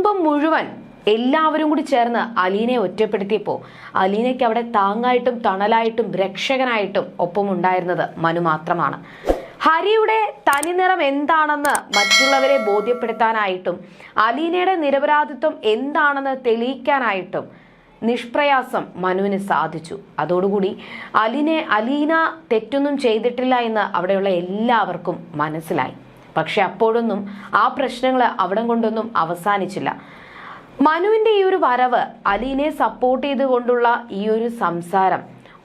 കുടുംബം മുഴുവൻ എല്ലാവരും കൂടി ചേർന്ന് അലീനയെ ഒറ്റപ്പെടുത്തിയപ്പോൾ അലീനയ്ക്ക് അവിടെ താങ്ങായിട്ടും തണലായിട്ടും രക്ഷകനായിട്ടും ഒപ്പമുണ്ടായിരുന്നത് മനു മാത്രമാണ്. ഹരിയുടെ തനിനിറം എന്താണെന്ന് മറ്റുള്ളവരെ ബോധ്യപ്പെടുത്താനായിട്ടും അലീനയുടെ നിരപരാധിത്വം എന്താണെന്ന് തെളിയിക്കാനായിട്ടും നിഷ്പ്രയാസം മനുവിന് സാധിച്ചു. അതോടുകൂടി അലീന തെറ്റൊന്നും ചെയ്തിട്ടില്ല എന്ന് അവിടെയുള്ള എല്ലാവർക്കും മനസ്സിലായി. പക്ഷെ അപ്പോഴൊന്നും ആ പ്രശ്നങ്ങൾ അവിടം കൊണ്ടൊന്നും അവസാനിച്ചില്ല. മനുവിന്റെ ഈ ഒരു വരവ്, അലീനയെ സപ്പോർട്ട് ചെയ്തുകൊണ്ടുള്ള ഈ ഒരു സംസാരം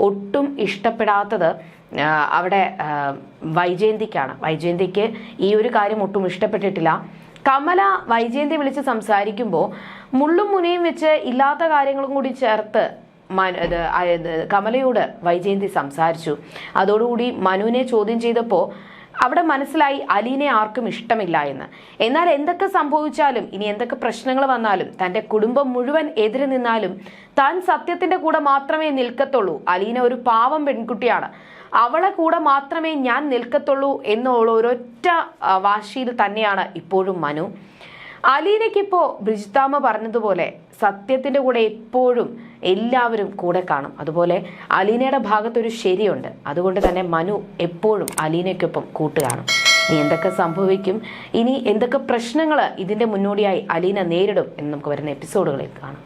ഒട്ടും ഇഷ്ടപ്പെടാത്തത് അവിടെ വൈജയന്തിക്കാണ്. വൈജയന്തിക്ക് ഈ ഒരു കാര്യം ഒട്ടും ഇഷ്ടപ്പെട്ടിട്ടില്ല. കമല വൈജയന്തി വിളിച്ച് സംസാരിക്കുമ്പോൾ മുള്ളും മുനയും വെച്ച് ഇല്ലാത്ത കാര്യങ്ങളും കൂടി ചേർത്ത് കമലയോട് വൈജയന്തി സംസാരിച്ചു. അതോടുകൂടി മനുവിനെ ചോദ്യം ചെയ്തപ്പോൾ അവിടെ മനസ്സിലായി അലീനയെ ആർക്കും ഇഷ്ടമില്ല എന്ന്. എന്നാൽ എന്തൊക്കെ സംഭവിച്ചാലും, ഇനി എന്തൊക്കെ പ്രശ്നങ്ങൾ വന്നാലും, തൻ്റെ കുടുംബം മുഴുവൻ എതിര് നിന്നാലും താൻ സത്യത്തിന്റെ കൂടെ മാത്രമേ നിൽക്കത്തുള്ളൂ. അലീന ഒരു പാവം പെൺകുട്ടിയാണ്, അവളെ കൂടെ മാത്രമേ ഞാൻ നിൽക്കത്തുള്ളൂ എന്നുള്ള ഒരൊറ്റ വാശിയിൽ തന്നെയാണ് ഇപ്പോഴും മനു. അലീനയ്ക്കിപ്പോ ബ്രിജിത്താമ്മ പറഞ്ഞതുപോലെ സത്യത്തിന്റെ കൂടെ എപ്പോഴും എല്ലാവരും കൂടെ കാണും. അതുപോലെ അലീനയുടെ ഭാഗത്തൊരു ശരിയുണ്ട്. അതുകൊണ്ട് തന്നെ മനു എപ്പോഴും അലീനയ്ക്കൊപ്പം കൂട്ടുകാണും. ഇനി എന്തൊക്കെ സംഭവിക്കും, ഇനി എന്തൊക്കെ പ്രശ്നങ്ങൾ ഇതിന്റെ മുന്നോടിയായി അലീന നേരിടും എന്ന് നമുക്ക് വരുന്ന എപ്പിസോഡുകളിൽ കാണാം.